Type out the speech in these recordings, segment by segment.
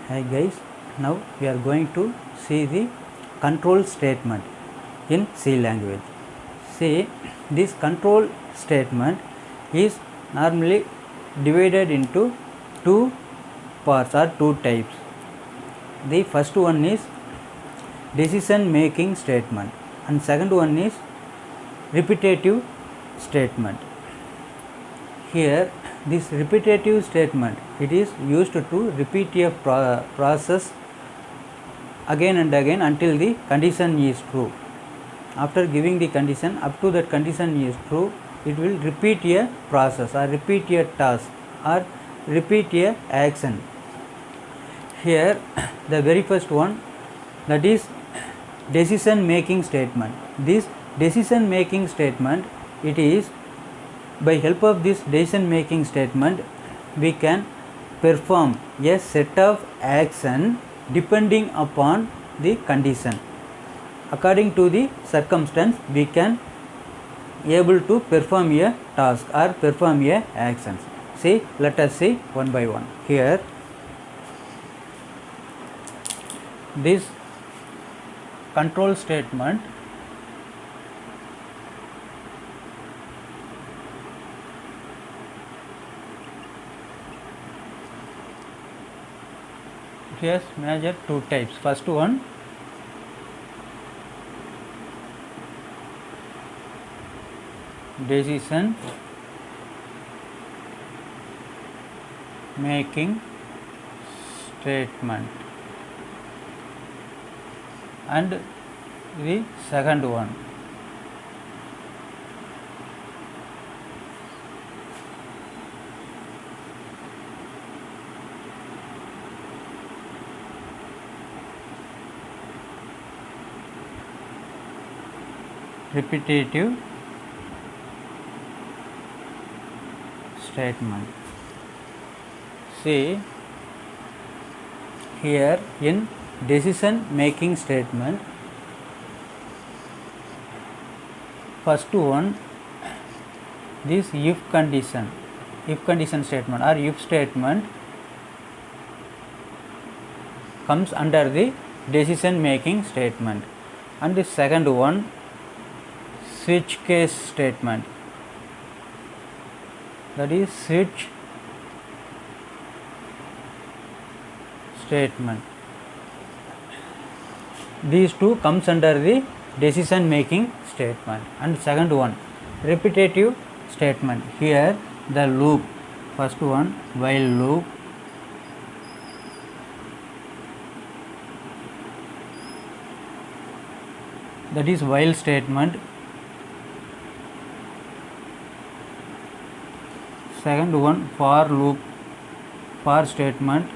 Hi guys, now we are going to see the control statement in C language. See, this control statement is normally divided into two parts or two types. The first one is decision making statement and second one is repetitive statement. Here this repetitive statement, it is used to repeat a process again and again until the condition is true. After giving the condition, up to that condition is true, it will repeat a process or repeat a task or repeat a action. Here the very first one, that is decision making statement. This decision making statement, it is by help of this decision making statement we can perform a set of action depending upon the condition. According to the circumstance, we can able to perform a task or perform a actions. See, let us see one by one. Here this control statement, it has major two types. First one, decision making statement, and the second one, repetitive statement. See, here in decision making statement, first one, this if condition statement or if statement comes under the decision making statement, and the second one, switch case statement, that is switch statement. These two comes under the decision making statement. And second one, repetitive statement. Here the loop, first one, while loop, that is while statement. Second one, for loop, for statement.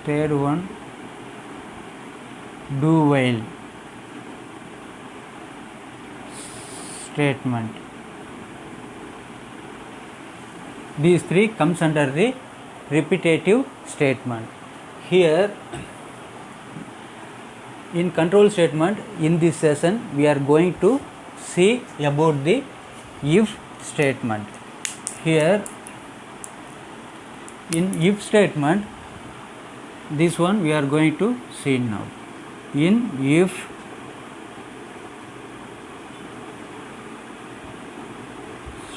Third one, do while statement. These three comes under the repetitive statement. Here in control statement, in this session we are going to see about the if statement. Here in if statement, this one we are going to see now. In if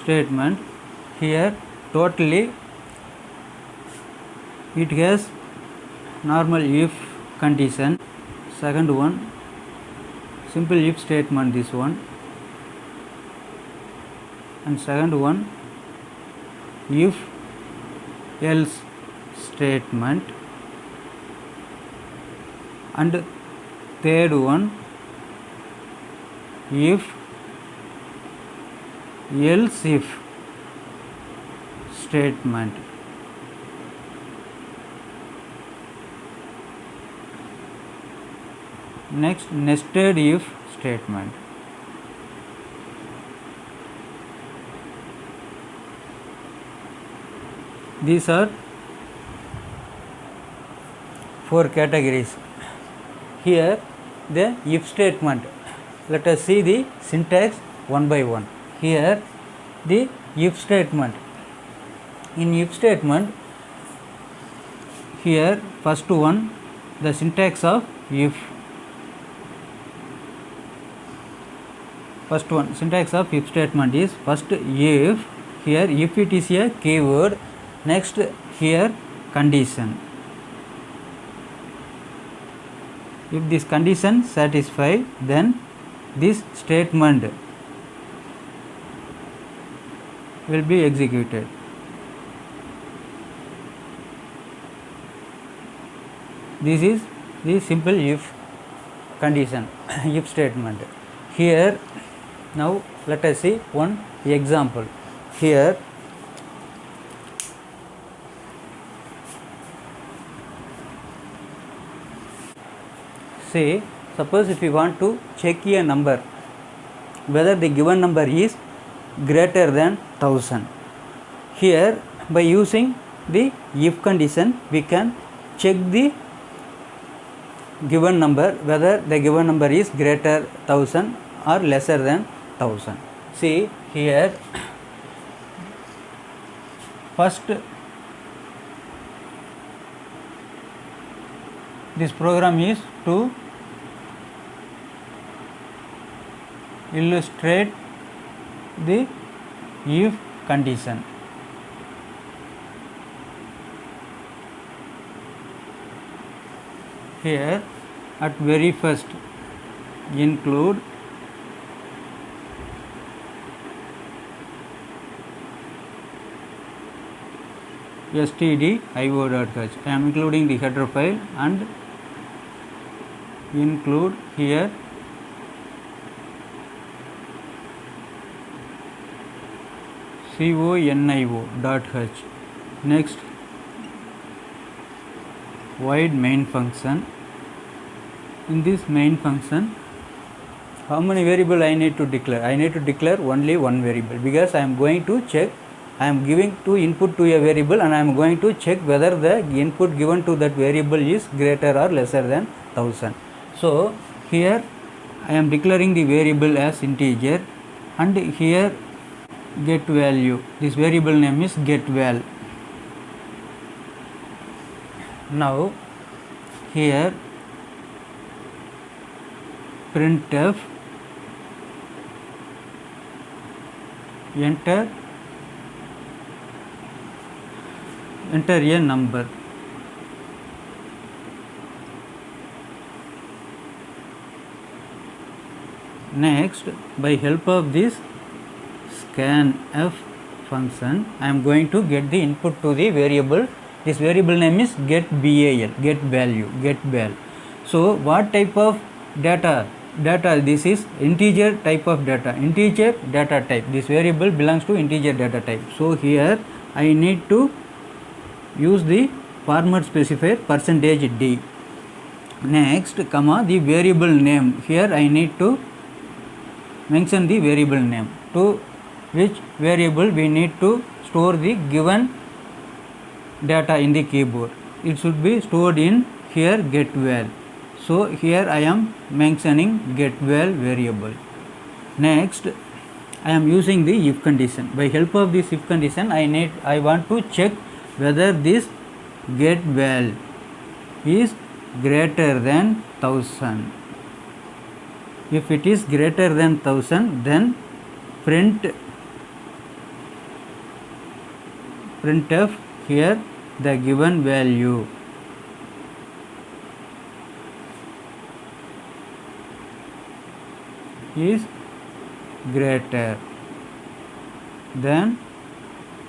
statement, here totally it has normal if condition. Second one, simple if statement, this one, and second one, if else statement, and third one, if else if statement. Next, nested if statement. These are four categories. Here the if statement, let us see the syntax one by one. Here the if statement. In if statement, here first one, the syntax of if. First one, syntax of if statement is first if, here if it is a keyword, next here condition. If this condition satisfied, then this statement will be executed. This is the simple if condition, if statement. Here now let us see one example. Here say, suppose if you want to check a number whether the given number is greater than 1000. Here by using the if condition we can check the given number whether the given number is greater 1000 or lesser than 1000. See here, first this program is to illustrate the if condition. Here at very first include stdio.h. I am including the header file and include here conio.h. Next void main function. In this main function, how many variable I need to declare? I need to declare only one variable, because I am going to check, I am giving two input to a variable and I am going to check whether the input given to that variable is greater or lesser than 1000. So here I am declaring the variable as integer, and here get value, this variable name is getVal. Now here printf enter a number. Next, by help of this scanf function, I am going to get the input to the variable. This variable name is getVal, get value, getVal. So what type of data? This is integer type of data, integer data type. This variable belongs to integer data type. So here I need to use the format specifier %d. Next, comma, the variable name. Here I need to mention the variable name, to which variable we need to store the given data in the keyboard. It should be stored in here getVal. So here I am mentioning getVal variable. Next, I am using the if condition. By help of this if condition, I want to check whether this getVal is greater than 1000. If it is greater than 1000, then printf here the given value is greater than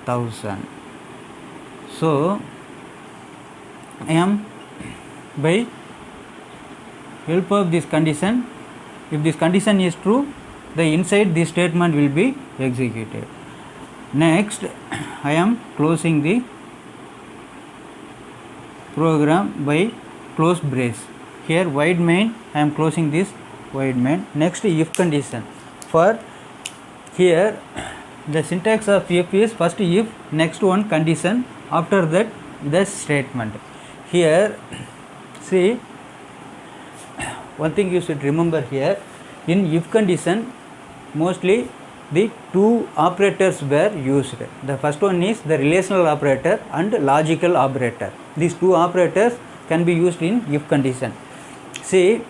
1000. So I am by help of this condition, if this condition is true, the inside this statement will be executed. Next, I am closing the program by close brace. Here void main, I am closing this void main. Next, if condition. For here the syntax of if is first if, next one condition, after that the statement. Here see, one thing you should remember here, in if condition mostly the two operators were used. The first one is the relational operator and logical operator. These two operators can be used in if condition. See,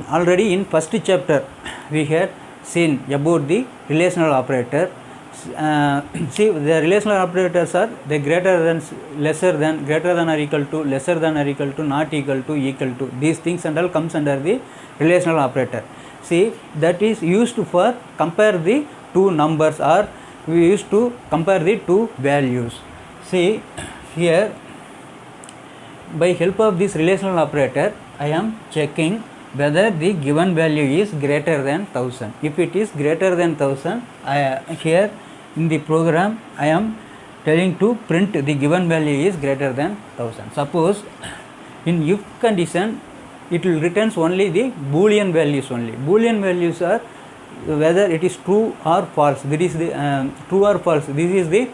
already in first chapter we had seen about the relational operator. See, the relational operators are the greater than, lesser than, greater than or equal to, lesser than or equal to, not equal to, equal to. These things and all comes under the relational operator. See, that is used for compare the two numbers, or we used to compare the two values. See, here by help of this relational operator I am checking whether the given value is greater than 1000. If it is greater than 1000, here in the program I am telling to print the given value is greater than 1000. Suppose in if condition it will returns only the boolean values only. Boolean values are whether it is true or false. This is the true or false. This is the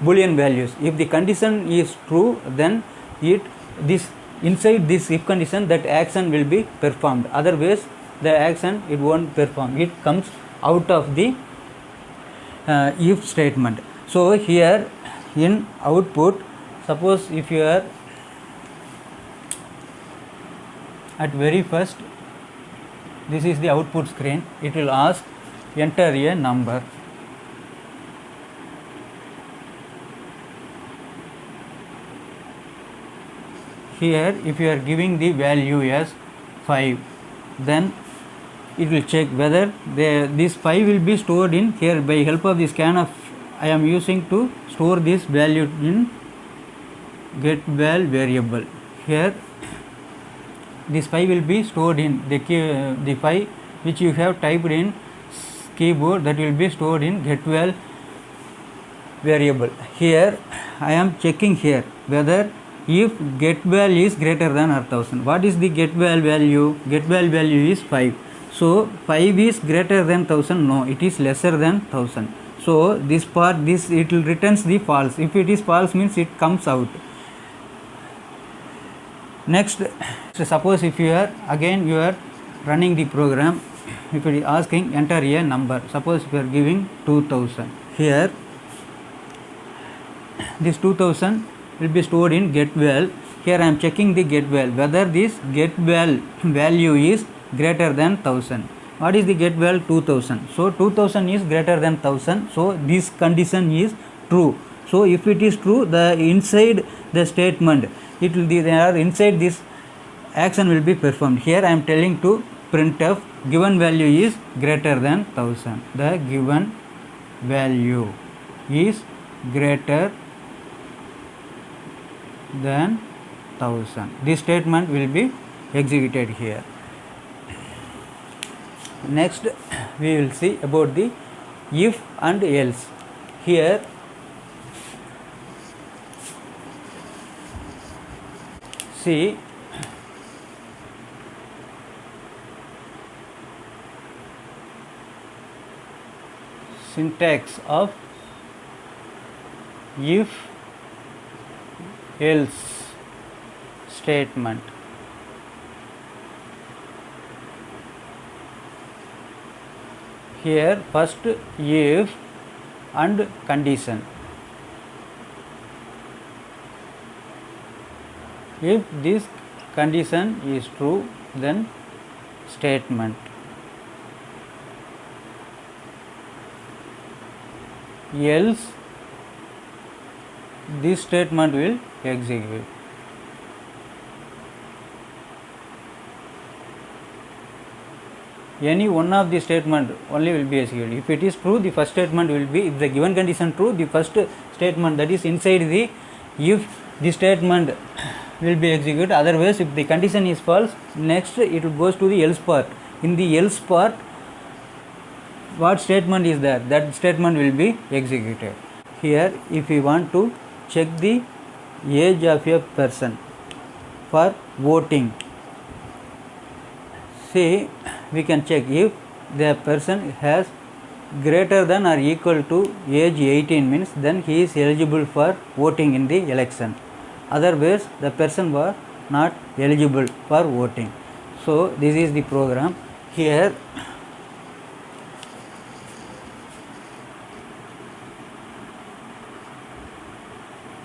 boolean values. If the condition is true, then inside this if condition that action will be performed. Otherwise the action it won't perform. It comes out of the if statement. So here in output, suppose if you are at very first, this is the output screen, it will ask enter a number. Here if you are giving the value as 5, then it will check whether this 5 will be stored in here. By help of the scanf I am using to store this value in getVal variable. Here this 5 will be stored in the 5 which you have typed in keyboard, that will be stored in getVal variable. Here I am checking here whether if getVal is greater than or 1000. What is the getVal value? GetVal value is 5. So 5 is greater than 1000? No, it is lesser than 1000. So this part, it will returns the false. If it is false means it comes out. Next, suppose if you are again you are running the program, if it is asking enter a number, suppose if you are giving 2000, here this 2000 will be stored in getVal. Here I am checking the getVal whether this getVal value is greater than 1000. What is the getVal? 2000. So 2000 is greater than 1000. So this condition is true. So if it is true, the inside the statement, it will be there inside this action will be performed. Here I am telling to printf given value is greater than 1000. The given value is greater than 1000. This statement will be executed here. Next we will see about the if and else. Here see, syntax of if else statement. Here first if and condition. If this condition is true, then statement. Else this statement will execute. Any one of the statement only will be executed. If it is true, the first statement will be, if the given condition true, the first statement, that is inside the if, the statement will be executed. Otherwise if the condition is false, next it goes to the else part. In the else part, what statement is there, that statement will be executed. Here if we want to check the age of a person for voting, see, we can check if the person has greater than or equal to age 18 means then he is eligible for voting in the election. Otherwise the person was not eligible for voting. So this is the program. Here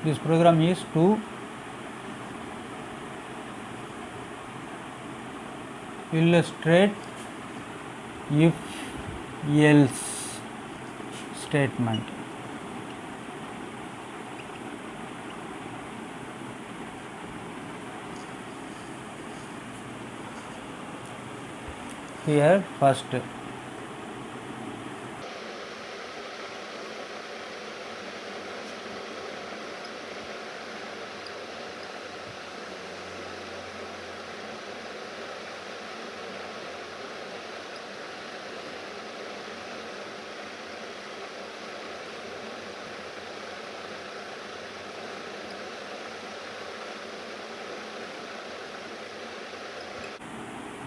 This program is to illustrate if else statement. Here first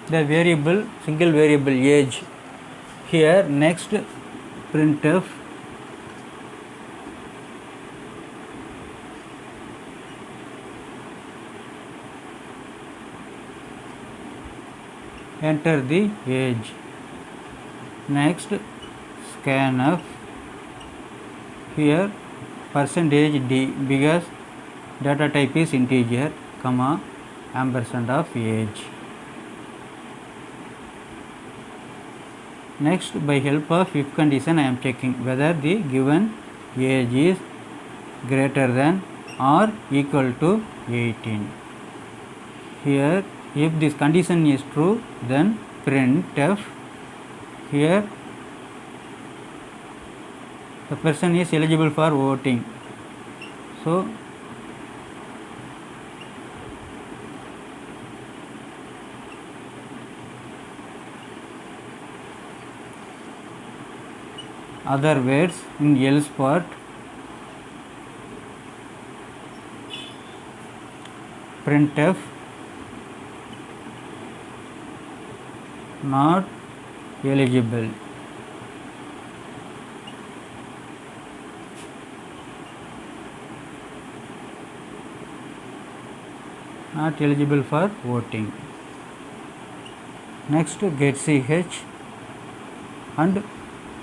the variable, single variable age. Here next printf enter the age. Next scanf, here percentage d because data type is integer, comma ampersand of age. Next, by help of if condition, I am checking whether the given age is greater than or equal to 18. Here, if this condition is true, then printf, here the person is eligible for voting. So, other words in else part, printf not eligible. Not eligible for voting. Next get ch and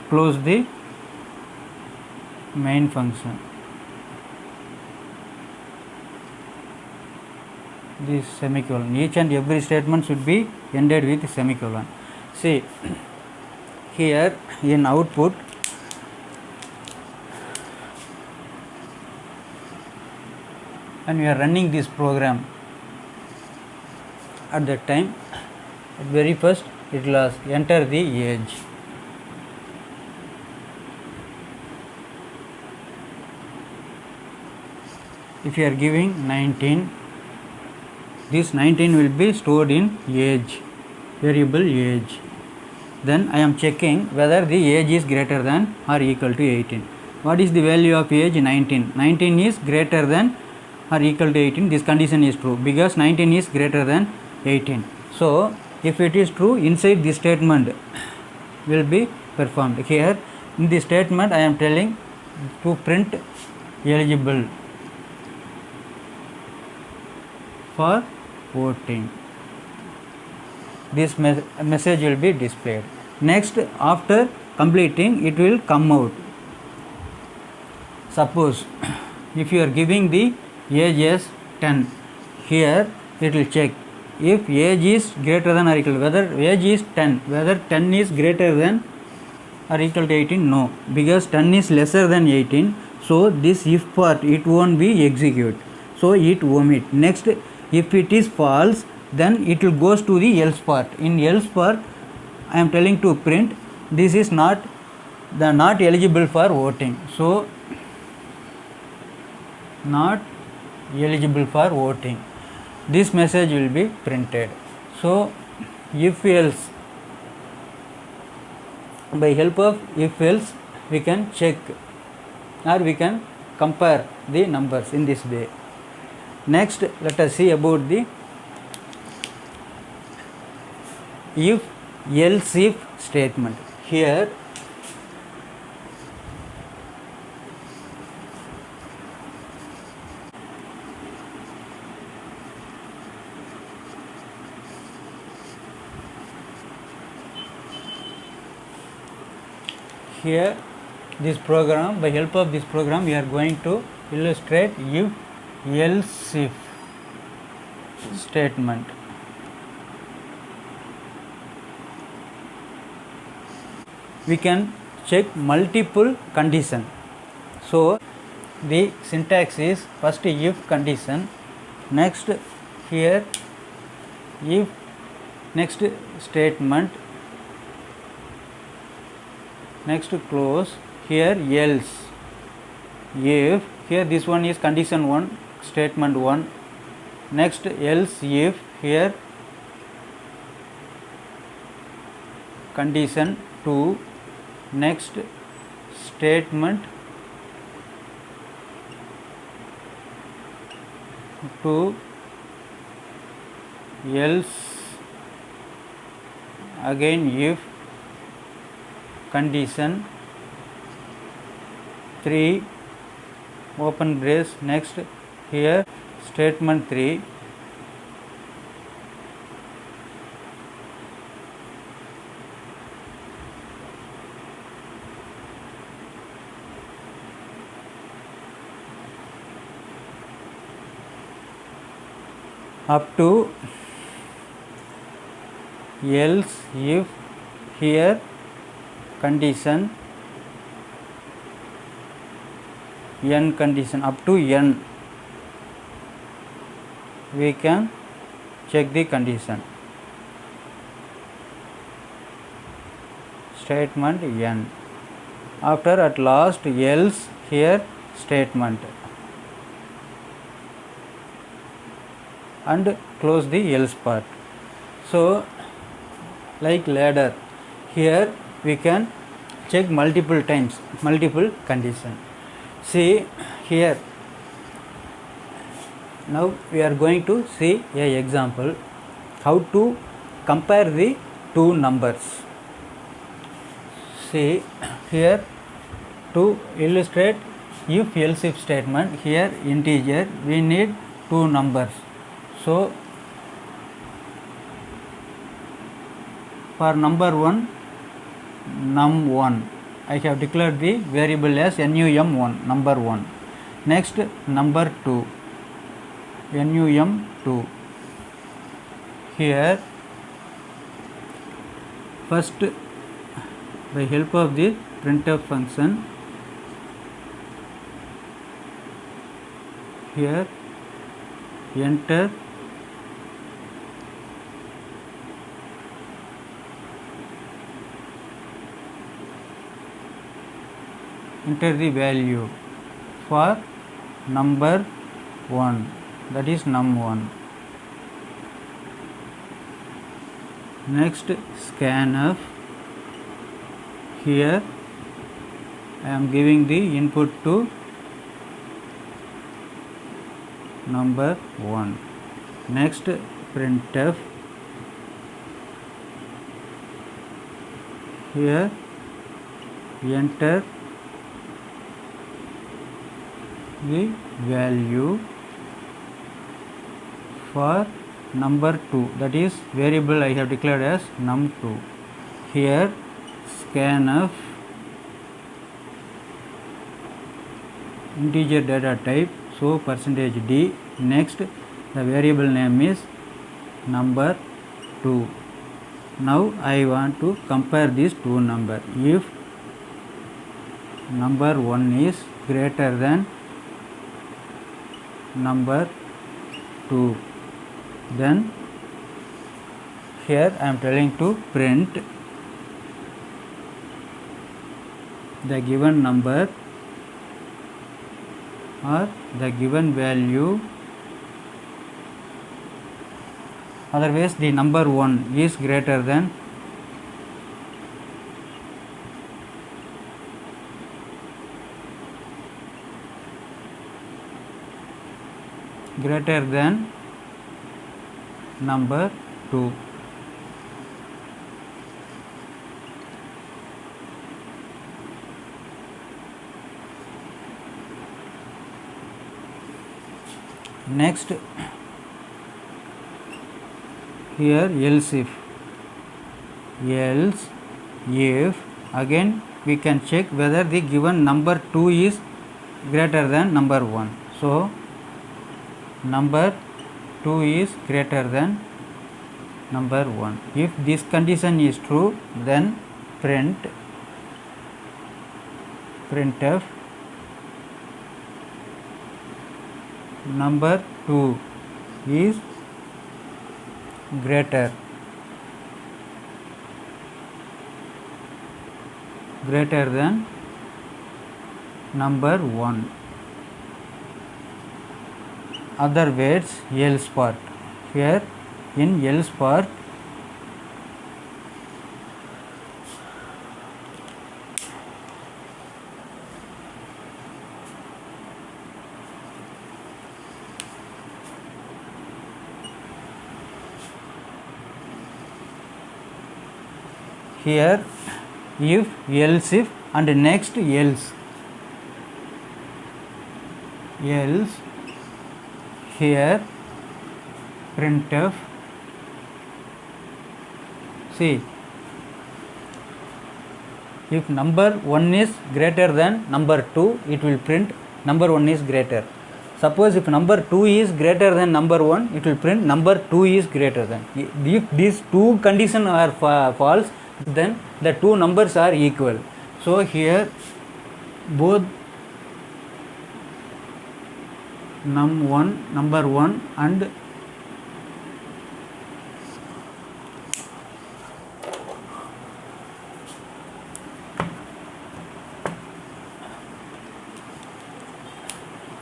close the main function. This semicolon, each and every statement should be ended with semicolon. See here in output, and we are running this program, at that time at very first it will enter the age. If you are giving 19, this 19 will be stored in age, variable age. Then I am checking whether the age is greater than or equal to 18. What is the value of age? 19. 19 is greater than or equal to 18. This condition is true because 19 is greater than 18. So, if it is true, inside this statement will be performed. Here in this statement I am telling to print eligible for voting. This message will be displayed. Next, after completing, it will come out. Suppose if you are giving the age as 10, here it will check if age is greater than or equal to, whether age is 10, whether 10 is greater than or equal to 18, no, because 10 is lesser than 18. So this if part it won't be execute, so it omit. Next, if it is false, then it will goes to the else part. In else part I am telling to print this is not eligible for voting, so not eligible for voting. This message will be printed. So if else, by help of if else we can check or we can compare the numbers in this way. Next, let us see about the if else if statement. Here this program, by help of this program we are going to illustrate if else if statement. We can check multiple condition. So the syntax is first if condition, next here if, next statement, next close, here else, if, here this one is condition 1, statement 1, next else if, here condition 2, next statement 2, else again if, condition 3, open brace, next here statement 3, up to else if, here condition n, condition up to n, we can check the condition, statement n, after at last else, here statement, and close the else part. So like ladder, here we can check multiple times, multiple condition. See here, now we are going to see a example how to compare the two numbers. See here, to illustrate if else if statement, here integer, we need two numbers. So for number 1, num1, I have declared the variable as num1, number 1. Next number 2, num2. Here first, by help of the printf function, here enter the value for number 1, that is num1. Next scanf, here I am giving the input to number 1. Next printf, here enter the value for number 2, that is variable I have declared as num2. Here scanf, integer data type, so %d, next the variable name is number 2. Now I want to compare these two numbers. If number 1 is greater than number 2, then here I am telling to print the given number or the given value, otherwise the number 1 is greater than number 2. Next here else if, again we can check whether the given number 2 is greater than number 1. So number 2 is greater than number 1. If this condition is true, then printf number 2 is greater than number 1. Other words, else part. Here in else part, here if, else if, and next else here printf, see, if number 1 is greater than number 2, it will print number 1 is greater. Suppose if number 2 is greater than number 1, it will print number 2 is greater than. If these two conditions are false, then the two numbers are equal. So here both number 1 and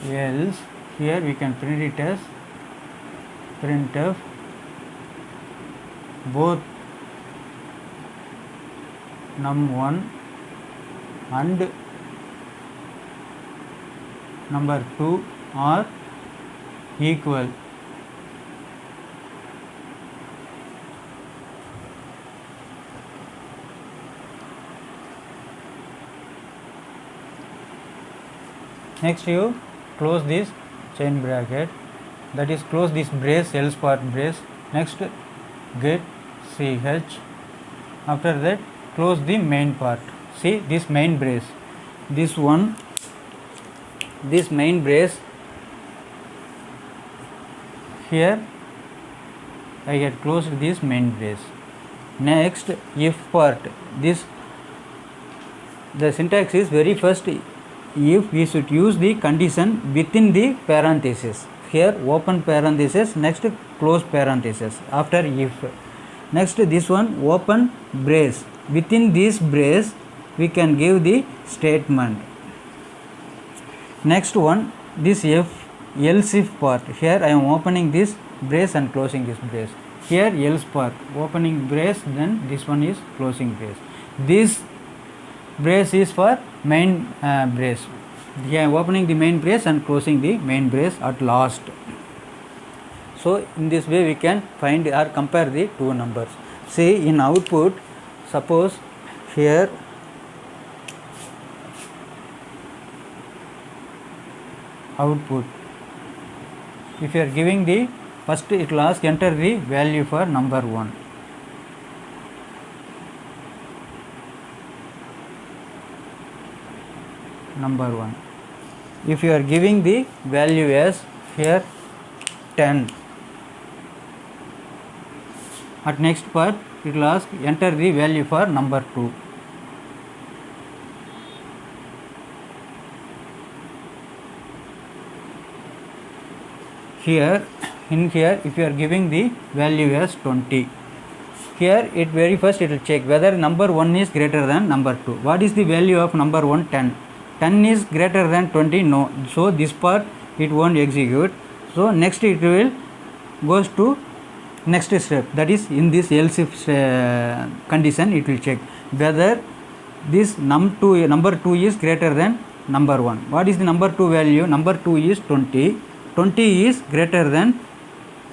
else, here we can print it as printf both num1 and number 2 are equal. Next you close this chain bracket, that is close this brace, else part brace. Next get ch, after that close the main part. See this main brace, this main brace, here I get closed this main brace. Next if part, this the syntax is very first if we should use the condition within the parenthesis. Here open parenthesis, next close parenthesis after if. Next this one open brace, within this brace we can give the statement. Next one this else if part, here I am opening this brace and closing this brace. Here else part, opening brace, then this one is closing brace. This brace is for main brace. Here I am opening the main brace and closing the main brace at last. So in this way we can find or compare the two numbers. See in output, suppose here output, if you are giving the first, it will ask enter the value for number 1. Number 1. If you are giving the value as here 10, at next part it will ask enter the value for number 2. Here in here if you are giving the value as 20, here it very first it will check whether number 1 is greater than number 2. What is the value of number 1? 10. 10 is greater than 20, no. So this part it won't execute. So next it will goes to next step, that is in this else if condition it will check whether this number 2 is greater than number 1. What is the number 2 value? Number 2 is 20. 20 is greater than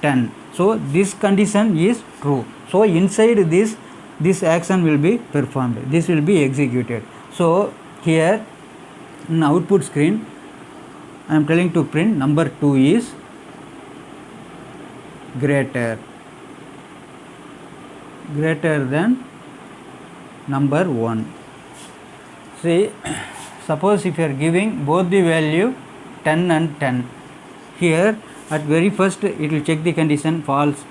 10. So this condition is true. So inside this action will be performed, this will be executed. So here in output screen I am telling to print number 2 is greater than number 1. See suppose if you are giving both the value 10 and 10, here at very first it will check the condition false,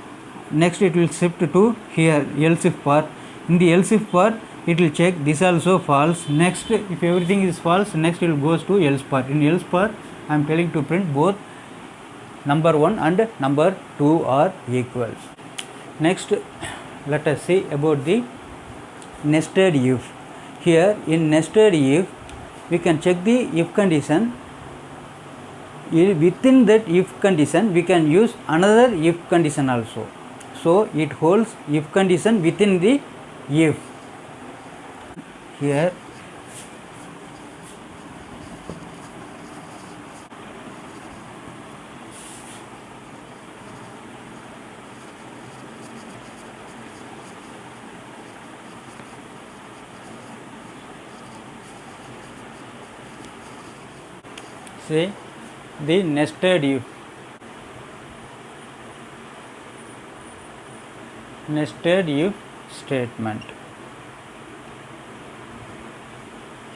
next it will shift to here else if part. In the else if part it will check this also false, next if everything is false, next it will goes to else part. In else part I am telling to print both number 1 and number 2 are equal. Next let us see about the nested if. Here in nested if we can check the if condition. Within that if condition we can use another if condition also, so it holds if condition within the if. Here say the nested if. Nested if statement.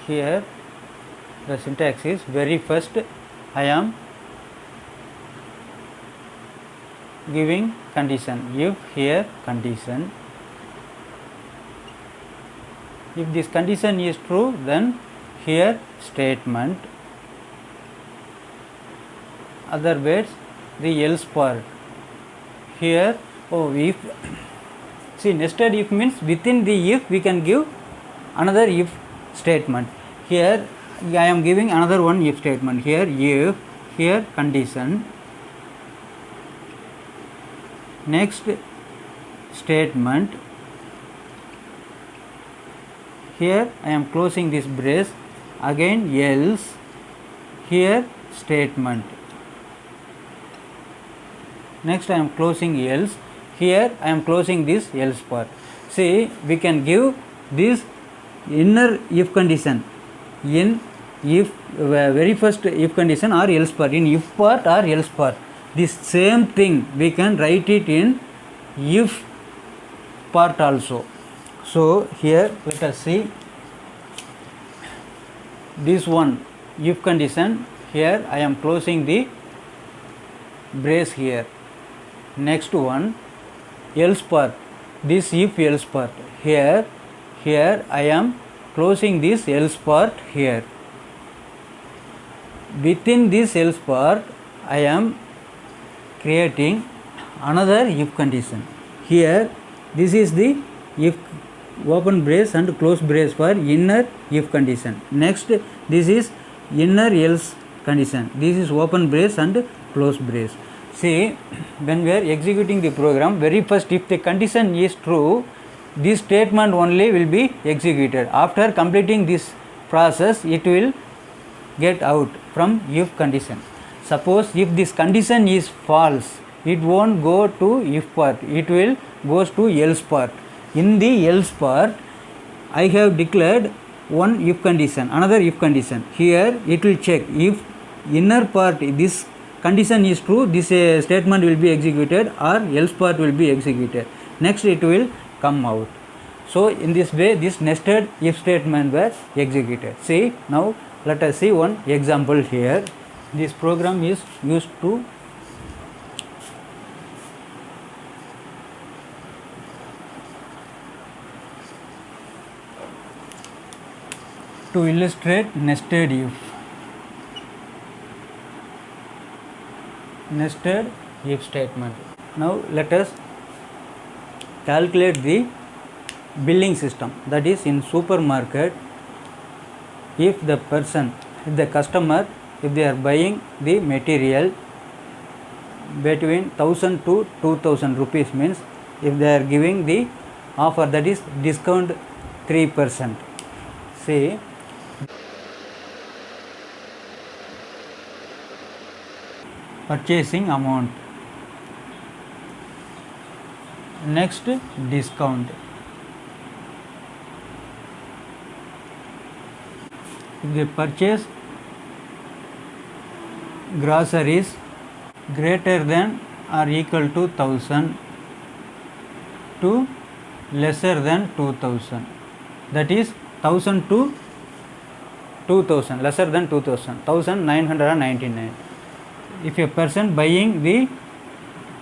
Here the syntax is very first I am giving condition if, here condition, if this condition is true then here statement, other words the else part. Here if, see nested if means within the if we can give another if statement. Here I am giving another one if statement. Here if, here condition, next statement, here I am closing this brace, again else, here statement, next I am closing else, here I am closing this else part. See, we can give this inner if condition in if very first if condition or else part, in if part or else part. This same thing we can write it in if part also. So here let us see this one if condition. Here I am closing the brace here. Next one else part, this if else part. Here I am closing this else part here. Within this else part I am creating another if condition. Here this is the if open brace and close brace for inner if condition. Next this is inner else condition. This is open brace and close brace. See, when we are executing the program, very first if the condition is true, this statement only will be executed. After completing this process, it will get out from if condition. Suppose if this condition is false, it won't go to if part, it will goes to else part. In the else part, I have declared one if condition, another if condition. Here it will check if inner part this condition is true, this statement will be executed, or else part will be executed. Next it will come out. So in this way this nested if statement were executed. See, now let us see one example here. This program is used to illustrate nested if. Nested if statement. Now let us calculate the billing system, that is in supermarket. If the person, if the customer, if they are buying the material between 1000 to 2000 rupees, means if they are giving the offer, that is discount 3%. See, purchasing amount, next discount. If they purchase groceries greater than or equal to 1000 to lesser than 2000, that is 1000 to 2000, lesser than 2000, 1999. If a person buying the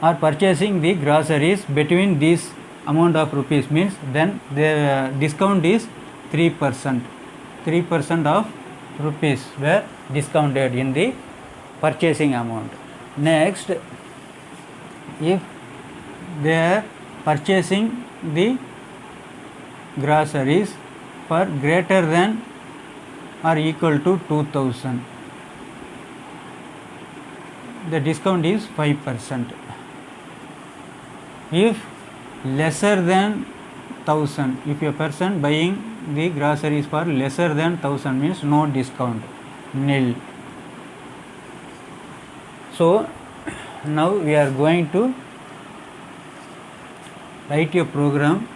or purchasing the groceries between this amount of rupees, means then the discount is 3%. 3% of rupees were discounted in the purchasing amount. Next, if they are purchasing the groceries for greater than or equal to 2000, the discount is 5%. If lesser than 1000, if a person buying the groceries for lesser than 1000, means no discount, nil. So now we are going to write a program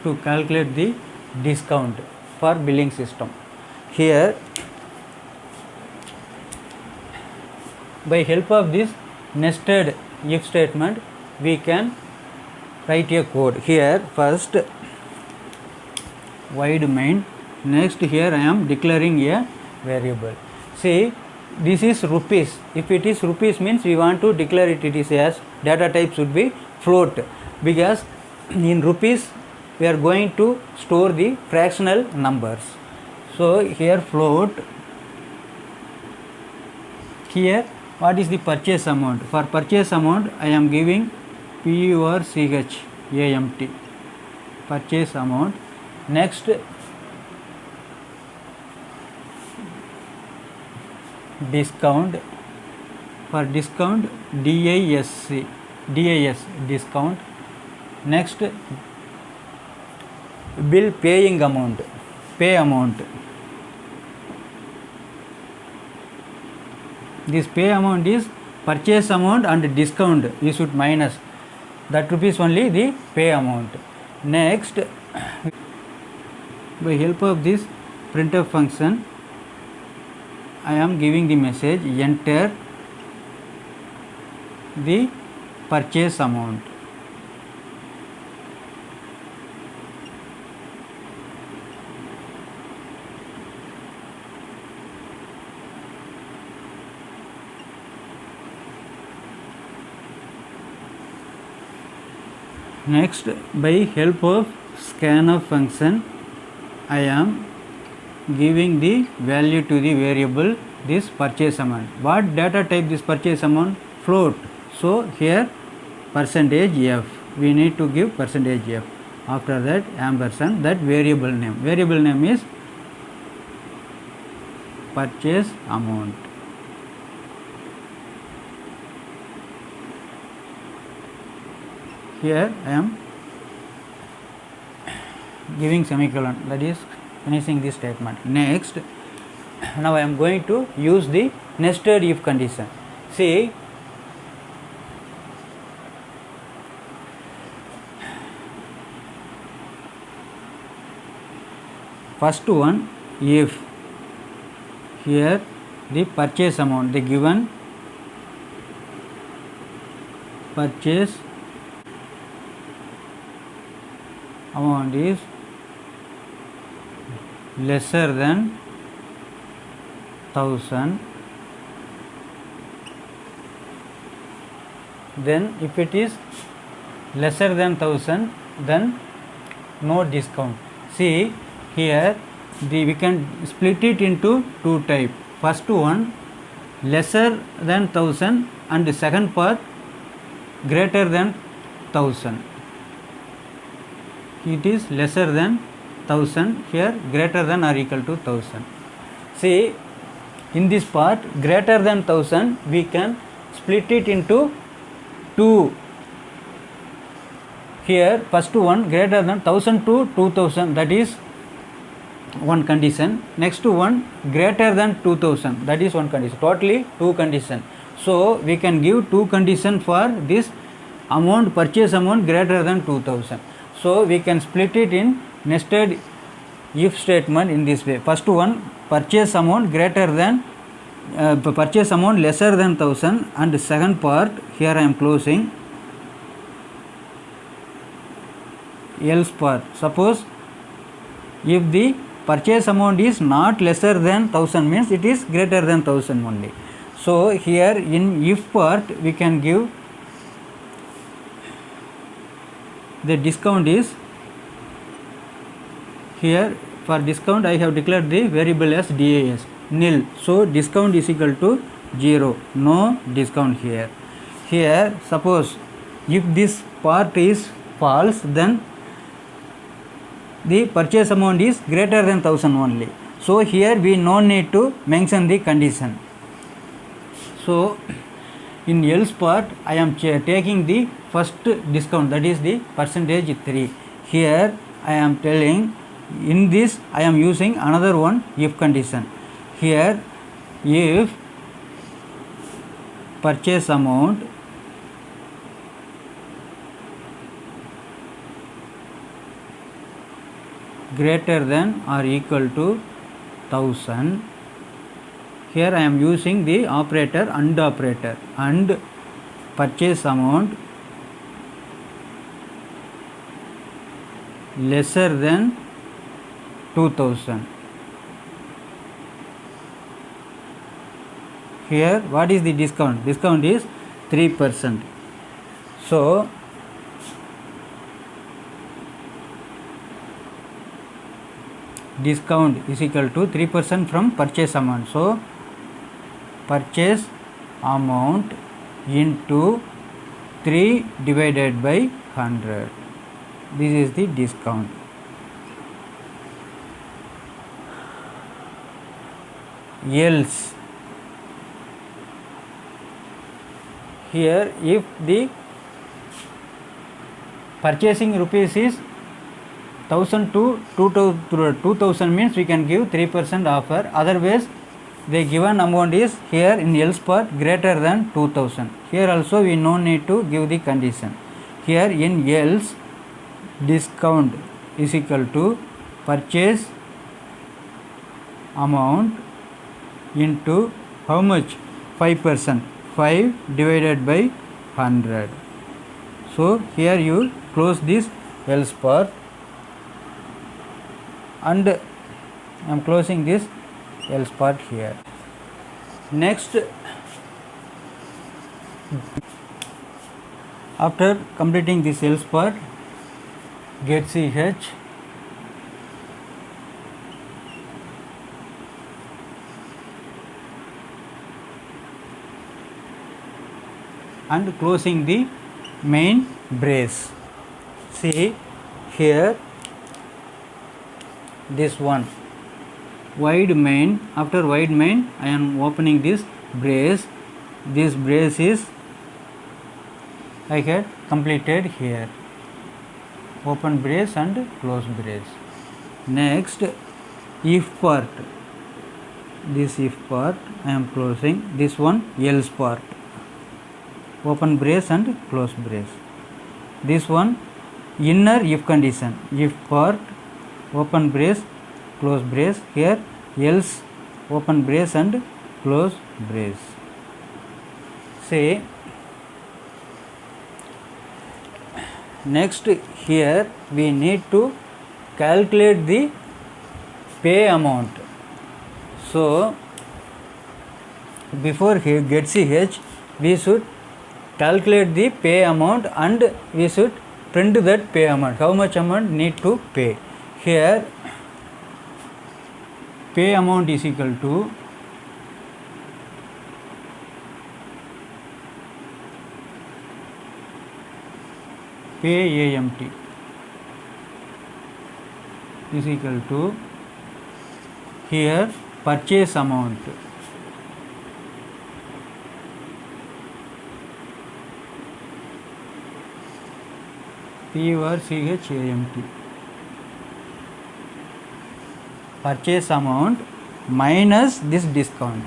to calculate the discount for billing system. Here, by help of this nested if statement, we can write a code. Here first void main, next here I am declaring a variable. See, this is rupees. If it is rupees, means we want to declare it is as data type should be float, because in rupees we are going to store the fractional numbers. So here float. Here what is the purchase amount? For purchase amount I am giving PURCHAMT, purchase amount. Next, discount. For discount, DIS, discount. Next, bill paying amount, pay amount. This pay amount is purchase amount and discount, you should minus that rupees only the pay amount. Next, by help of this printf function, I am giving the message enter the purchase amount. Next, by help of scanf function, I am giving the value to the variable this purchase amount. What data type this purchase amount? Float. So here %f, we need to give %f. After that ampersand, that variable name. Variable name is purchase amount. Here I am giving semicolon, that is finishing this statement. Next, now I am going to use the nested if condition. See, first one, if here the purchase amount, the given purchase amount is lesser than 1000, then if it is lesser than 1000, then no discount. See here, we can split it into two type. First one, lesser than 1000, and the second part, greater than 1000. It is lesser than 1000, here greater than or equal to 1000. See, in this part greater than 1000, we can split it into two. Here first one, greater than 1000 to 2000, that is one condition. Next one, greater than 2000, that is one condition. Totally two condition. So we can give two condition for this amount, purchase amount greater than 2000. So we can split it in nested if statement in this way. First one, purchase amount greater than purchase amount lesser than 1000, and the second part, here I am closing, else part. Suppose if the purchase amount is not lesser than 1000 means it is greater than 1000 only. So here in if part we can give the discount is, here for discount I have declared the variable as DAS, nil. So discount is equal to 0, no discount here. Here suppose if this part is false, then the purchase amount is greater than 1000 only. So here we no need to mention the condition. So in else part I am taking the first discount, that is the percentage 3. Here I am telling, in this I am using another one if condition. Here if purchase amount greater than or equal to 1000, here I am using the operator AND operator, and purchase amount lesser than 2000. Here what is the discount? Discount is 3%. So discount is equal to 3% from purchase amount. So purchase amount into 3 divided by 100. This is the discount. Else, here if the purchasing rupees is 1000 to 2000 means we can give 3% offer, otherwise the given amount is here in else part greater than 2000. Here also we no need to give the condition. Here in else discount is equal to purchase amount into how much? 5%, 5 divided by 100. So here you close this else part, and I am closing this else part here. Next, after completing this else part, get CH, and closing the main brace. See here this one wide main, after wide main I am opening this brace. This brace is I had completed here, open brace and close brace. Next if part, this if part I am closing, this one else part, open brace and close brace. This one inner if condition, if part open brace close brace, here else open brace and close brace. Say next here we need to calculate the pay amount. So before here get CH we should calculate the pay amount and we should print that pay amount, how much amount need to pay. Here pay amount is equal to pay AMT is equal to here purchase amount P or CH AMT, purchase amount minus this discount.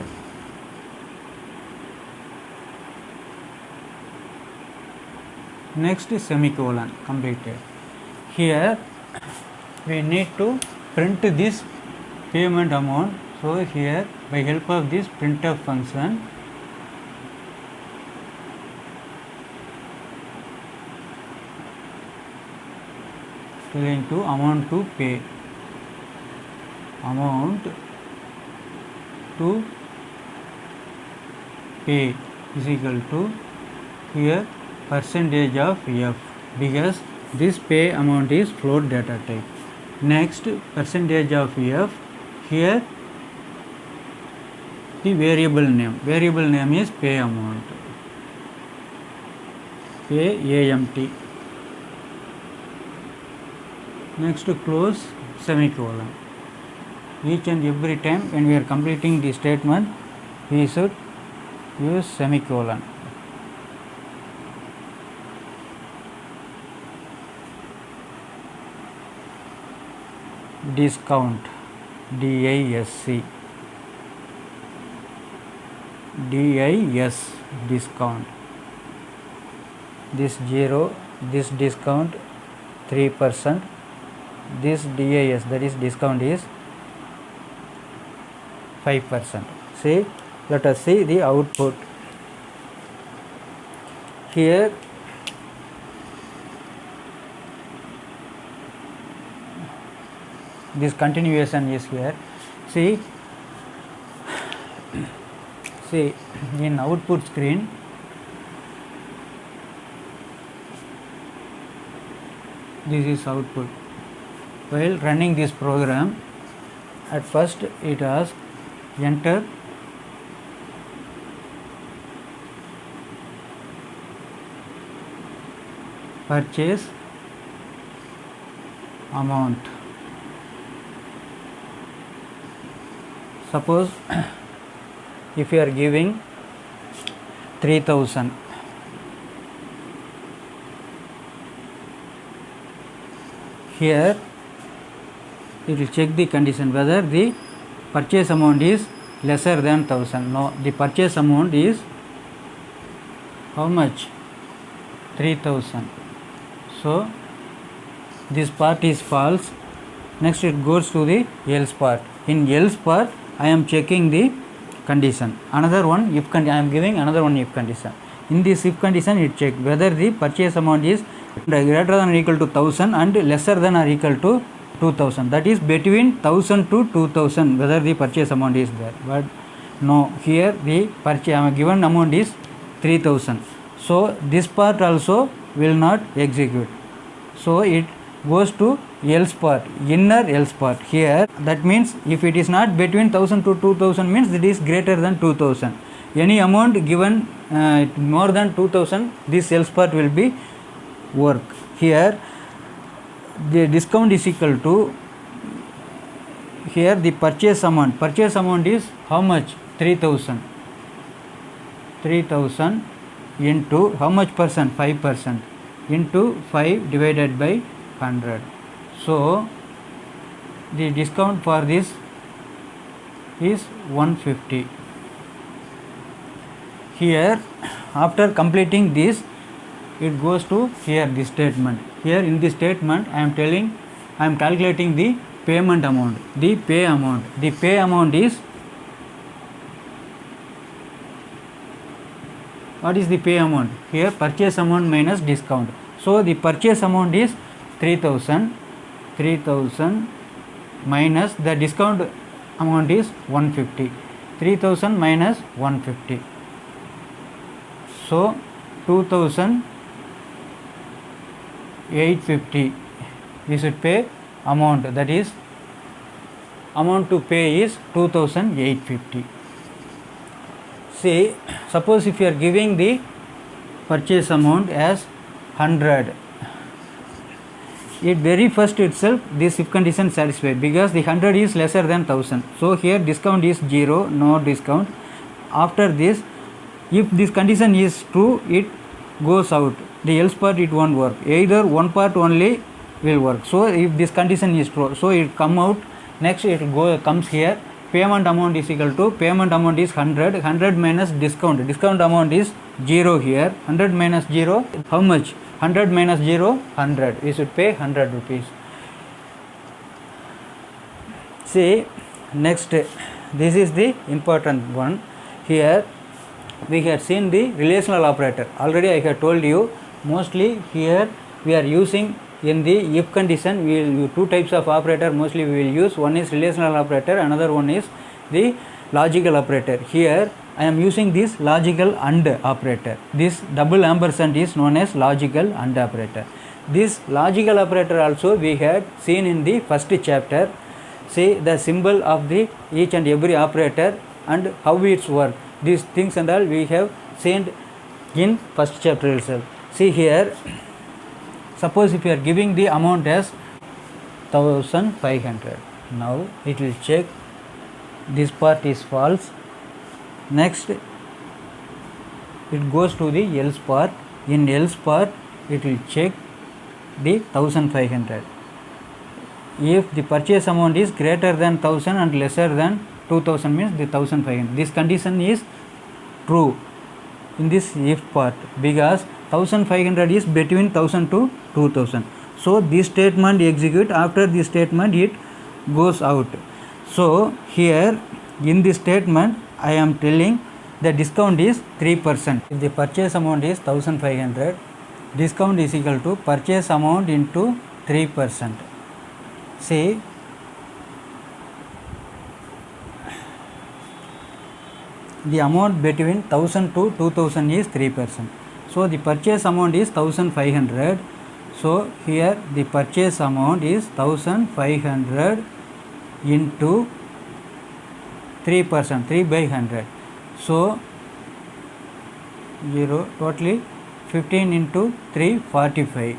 Next semicolon completed. Here we need to print this payment amount. So here by help of this printf function telling to amount to pay. amount to pay is equal to here percentage of f, because this pay amount is float data type. Next, percentage of f, here the variable name is pay amount, pay amt. Next, close semicolon. Each and every time when we are completing the statement, we should use semicolon. Discount, DISC, discount. This 0, this discount 3%, this DIS, that is discount, is 5%. See, let us see the output. Here this continuation is here. See in output screen, this is output. While running this program, at first it asks enter purchase amount. Suppose if you are giving 3000, here it will check the condition whether the purchase amount is lesser than 1000. No, the purchase amount is how much? 3000. So this part is false. Next it goes to the else part. In else part I am checking the condition. Another one if I am giving another one if condition. In this if condition it check whether the purchase amount is greater than or equal to 1000 and lesser than or equal to 2000. That is between 1000 to 2000 whether the purchase amount is there. But no, here the purchase given amount is 3000. So this part also will not execute. So it goes to else part, inner else part. Here that means if it is not between 1000 to 2000 means it is greater than 2000. Any amount given more than 2000, this else part will be work. Here the discount is equal to, here the purchase amount is how much? 3000 into how much percent? 5% into 5 divided by 100. So the discount for this is 150. Here after completing this it goes to here this statement. Here in this statement I am calculating the payment amount. The pay amount is, what is the pay amount? Here purchase amount minus discount. So the purchase amount is 3000 minus the discount amount is 150. 3000 minus 150. So 2850 we should pay amount, that is amount to pay is 2850. See, suppose if you are giving the purchase amount as 100, it very first itself this if condition satisfied because the 100 is lesser than 1000. So here discount is 0, no discount. After this, if this condition is true, it goes out. The else part it won't work. Either one part only will work. So if this condition is true, so it come out. Next it comes here. Payment amount is equal to, payment amount is 100 minus discount amount is 0 here. 100 minus 0, how much? 100 minus 0, 100. We should pay 100 rupees. See, next, this is the important one. Here we have seen the relational operator. Already I have told you, mostly here we are using in the if condition we will use two types of operator mostly we will use. One is relational operator, another one is the logical operator. Here I am using this logical AND operator. This double ampersand is known as logical AND operator. This logical operator also we had seen in the first chapter. See the symbol of the each and every operator and how it's work. These things and all we have seen in first chapter itself. See here, suppose if you are giving the amount as 1500. Now it will check this part is false. Next it goes to the else part. In else part it will check the 1500. If the purchase amount is greater than 1000 and lesser than 2000 means the 1500. This condition is true in this if part because 1500 is between 1000 to 2000. So this statement execute. After this statement it goes out. So here in this statement I am telling the discount is 3%. If the purchase amount is 1500, discount is equal to purchase amount into 3%. See, the amount between 1000 to 2000 is 3%. So the purchase amount is 1500. So here the purchase amount is 1500 into 3%, 3 by 100. So 0 totally 15 into 3 45.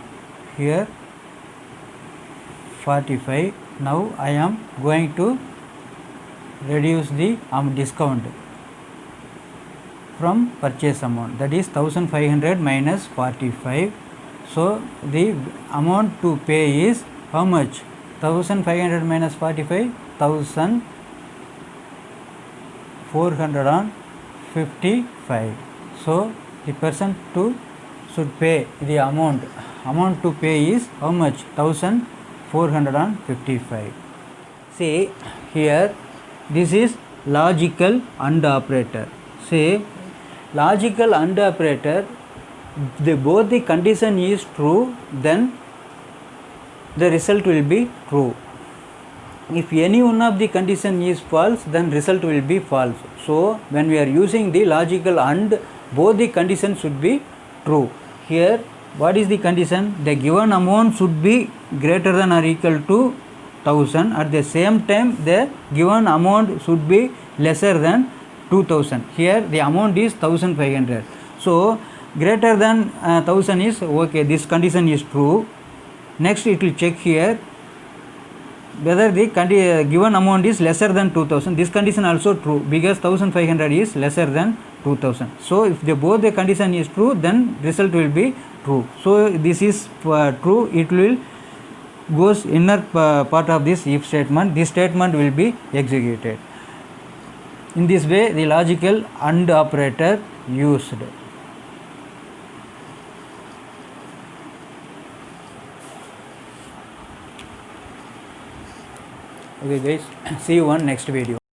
Here 45. Now I am going to reduce the discount from purchase amount, that is 1500 minus 45. So the amount to pay is how much? 1500 minus 45, 1455. So the person should pay the amount to pay is how much? 1455. See here, this is logical AND operator. See, logical AND operator, both the condition is true, then the result will be true. If any one of the condition is false, then result will be false. So when we are using the logical AND, both the conditions should be true. Here what is the condition? The given amount should be greater than or equal to 1000. At the same time the given amount should be lesser than 2000. Here the amount is 1500. So greater than 1000 is okay, this condition is true. Next it will check here whether the given amount is lesser than 2000. This condition also true because 1500 is lesser than 2000. So if both the condition is true, then result will be true. So this is true. It will goes inner part of this if statement. This statement will be executed. In this way the logical AND operator used. Okay guys, see you on next video.